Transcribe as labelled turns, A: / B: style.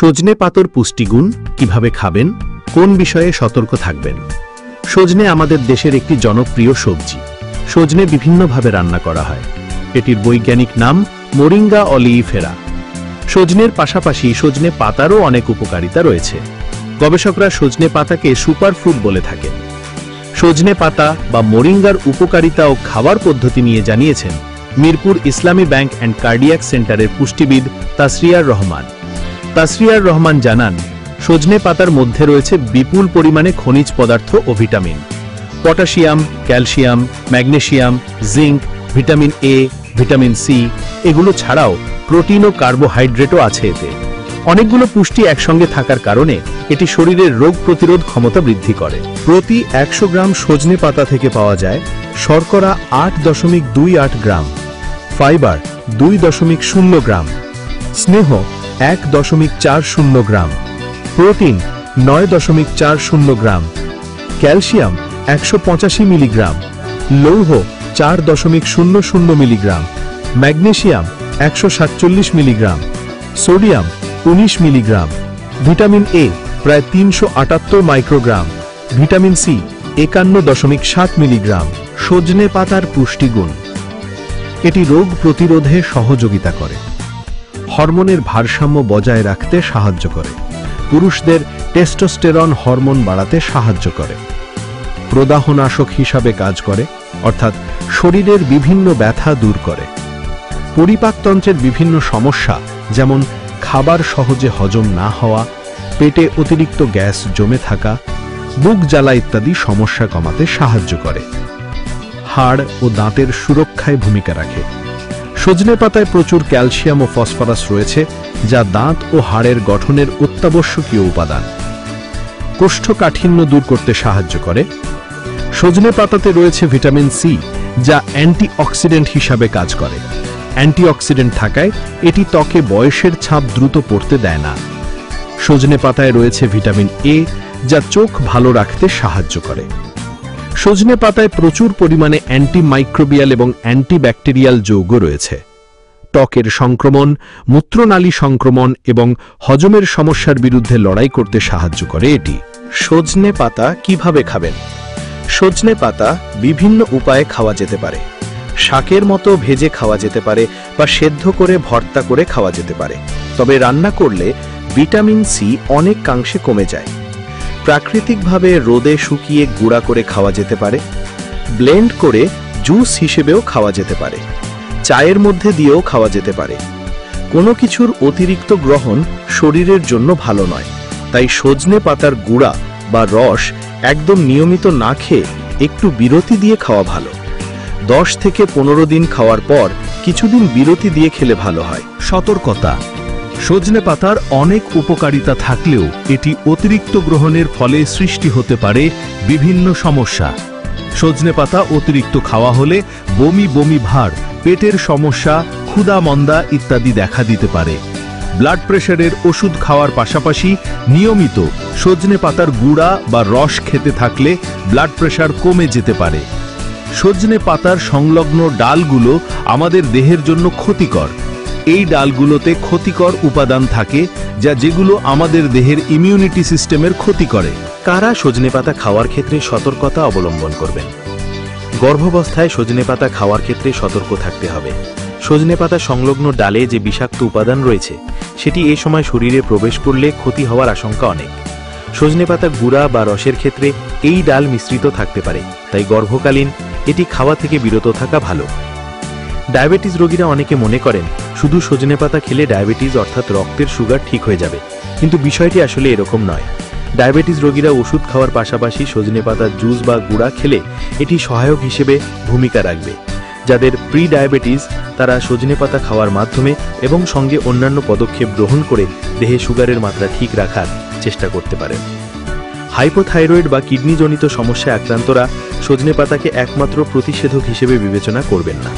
A: সজনে পাতার পুষ্টিগুণ, কিভাবে খাবেন, কোন বিষয়ে সতর্ক থাকবেন। সজনে আমাদের দেশের একটি জনপ্রিয় সবজি। সজনে বিভিন্নভাবে রান্না করা হয়। এটির বৈজ্ঞানিক নাম মোরিঙ্গা অলিইফেরা। সজনের পাশাপাশি সজনে পাতারও অনেক উপকারিতা রয়েছে। গবেষকরা সজনে পাতাকে সুপারফুড বলে থাকেন। সজনে পাতা বা মোরিঙ্গার উপকারিতা ও খাবার পদ্ধতি নিয়ে জানিয়েছেন মিরপুর ইসলামী ব্যাংক অ্যান্ড কার্ডিয়াক সেন্টারের পুষ্টিবিদ তাসরিয়ার রহমান। তাসরিয়ার রহমান জানান, সজনে পাতার মধ্যে রয়েছে বিপুল পরিমাণে খনিজ পদার্থ ও vitamin. Potassium, calcium, magnesium, zinc, vitamin A, vitamin C, এগুলো ছাড়াও প্রোটিন ও কার্বোহাইড্রেটও আছে এতে। অনেকগুলো পুষ্টি একসঙ্গে থাকার কারণে এটি শরীরের রোগ প্রতিরোধ ক্ষমতা বৃদ্ধি করে। প্রতি 100 গ্রাম সজনে পাতা থেকে পাওয়া যায় শর্করা 8.28 গ্রাম, ফাইবার 2.0 গ্রাম, স্নেহ 1.40 গ্রাম, প্রোটিন 9.40 গ্রাম, ক্যালসিয়াম 185 মিলিগ্রাম, লৌহ 4.00 milligram, magnesium 147 milligram, sodium 19 milligram, vitamin A প্রায় 378 মাইক্রোগ্রাম, ভিটামিন সি 51.7 মিলিগ্রাম। সজনে পাতার পুষ্টিগুণ, এটি রোগ প্রতিরোধে সহযোগিতা করে, হরমোনের ভারসাম্য বজায় রাখতে সাহায্য করে, পুরুষদের টেস্টোস্টেরন হরমোন বাড়াতে সাহায্য করে, প্রদাহনাশক হিসাবে কাজ করে, অর্থাৎ শরীরের বিভিন্ন ব্যথা দূর করে, পরিপাকতন্ত্রের বিভিন্ন সমস্যা যেমন খাবার সহজে হজম না হওয়া, পেটে অতিরিক্ত গ্যাস জমে থাকা, বুক জ্বালা ইত্যাদি সমস্যা কমাতে সাহায্য করে, হাড় ও দাঁতের সুরক্ষায় ভূমিকা রাখে। সজনে পাতায় প্রচুর ক্যালসিয়াম ও ফসফরাস রয়েছে, যা দাঁত ও হাড়ের গঠনের অত্যাবশ্যকীয় উপাদান। কোষ্ঠকাঠিন্য দূর করতে সাহায্য করে। সজনে পাতাতে রয়েছে ভিটামিন সি, যা অ্যান্টিঅক্সিডেন্ট হিসাবে কাজ করে। অ্যান্টিঅক্সিডেন্ট থাকায় এটি ত্বকে বয়সের ছাপ দ্রুত পড়তে দেয় না। সজনে পাতায় রয়েছে ভিটামিন এ, যা চোখ ভালো রাখতে সাহায্য করে। সজনে পাতায় প্রচুর পরিমাণে অ্যান্টিমাইক্রোবিয়াল এবং অ্যান্টিব্যাকটেরিয়াল যৌগ রয়েছে। ত্বকের সংক্রমণ, মূত্রনালী সংক্রমণ এবং হজমের সমস্যার বিরুদ্ধে লড়াই করতে সাহায্য করে এটি। সজনে পাতা কিভাবে খাবেন? সজনে পাতা বিভিন্ন উপায়ে খাওয়া যেতে পারে। শাকের মতো ভেজে খাওয়া যেতে পারে বা সেদ্ধ করে ভর্তা করে খাওয়া যেতে পারে। তবে রান্না করলে ভিটামিন সি অনেকাংশে কমে যায়। প্রাকৃতিকভাবে রোদে শুকিয়ে গুঁড়া করে খাওয়া যেতে পারে। ব্লেন্ড করে জুস হিসেবেও খাওয়া যেতে পারে। চায়ের মধ্যে দিয়েও খাওয়া যেতে পারে। কোনো কিছুর অতিরিক্ত গ্রহণ শরীরের জন্য ভালো নয়, তাই সজনে পাতার গুঁড়া বা রস একদম নিয়মিত না খেয়ে একটু বিরতি দিয়ে খাওয়া ভালো। 10 থেকে 15 দিন খাওয়ার পর কিছুদিন বিরতি দিয়ে খেলে ভালো হয়। সতর্কতা, সজনে পাতার অনেক উপকারিতা থাকলেও এটি অতিরিক্ত গ্রহণের ফলে সৃষ্টি হতে পারে বিভিন্ন সমস্যা। সজনে পাতা অতিরিক্ত খাওয়া হলে বমি বমি ভার, পেটের সমস্যা, ক্ষুধা মন্দা ইত্যাদি দেখা দিতে পারে। ব্লাড প্রেশারের ওষুধ খাওয়ার পাশাপাশি নিয়মিত সজনে পাতার গুঁড়া বা রস খেতে থাকলে ব্লাড প্রেশার কমে যেতে পারে। সজনে পাতার সংলগ্ন ডালগুলো আমাদের দেহের জন্য ক্ষতিকর। এই ডালগুলোতে ক্ষতিকর উপাদান থাকে যেগুলো আমাদের দেহের ইমিউনিটি সিস্টেমের ক্ষতি করে। কারা সজনে পাতা খাওয়ার ক্ষেত্রে সতর্কতা অবলম্বন করবেন? গর্ভাবস্থায় সজনে পাতা খাওয়ার ক্ষেত্রে সতর্ক থাকতে হবে। সজনে পাতা সংলগ্ন ডালে যে বিষাক্ত উপাদান রয়েছে সেটি এই সময় শরীরে প্রবেশ করলে ক্ষতি হওয়ার আশঙ্কা অনেক। সজনে পাতা গুঁড়া বা রসের ক্ষেত্রে এই ডাল মিশ্রিত থাকতে পারে, তাই গর্ভকালীন এটি খাওয়া থেকে বিরত থাকা ভালো। ডায়াবেটিস রোগীরা অনেকে মনে করেন শুধু সজনে পাতা খেলে ডায়াবেটিস অর্থাৎ রক্তের সুগার ঠিক হয়ে যাবে, কিন্তু বিষয়টি আসলে এরকম নয়। ডায়াবেটিস রোগীরা ওষুধ খাওয়ার পাশাপাশি সজনে পাতার জুস বা গুঁড়া খেলে এটি সহায়ক হিসেবে ভূমিকা রাখবে। যাদের প্রি ডায়াবেটিস তারা সজনে পাতা খাওয়ার মাধ্যমে এবং সঙ্গে অন্যান্য পদক্ষেপ গ্রহণ করে দেহে সুগারের মাত্রা ঠিক রাখার চেষ্টা করতে পারেন। হাইপোথাইরয়েড বা কিডনিজনিত সমস্যায় আক্রান্তরা সজনে পাতাকে একমাত্র প্রতিষেধক হিসেবে বিবেচনা করবেন না।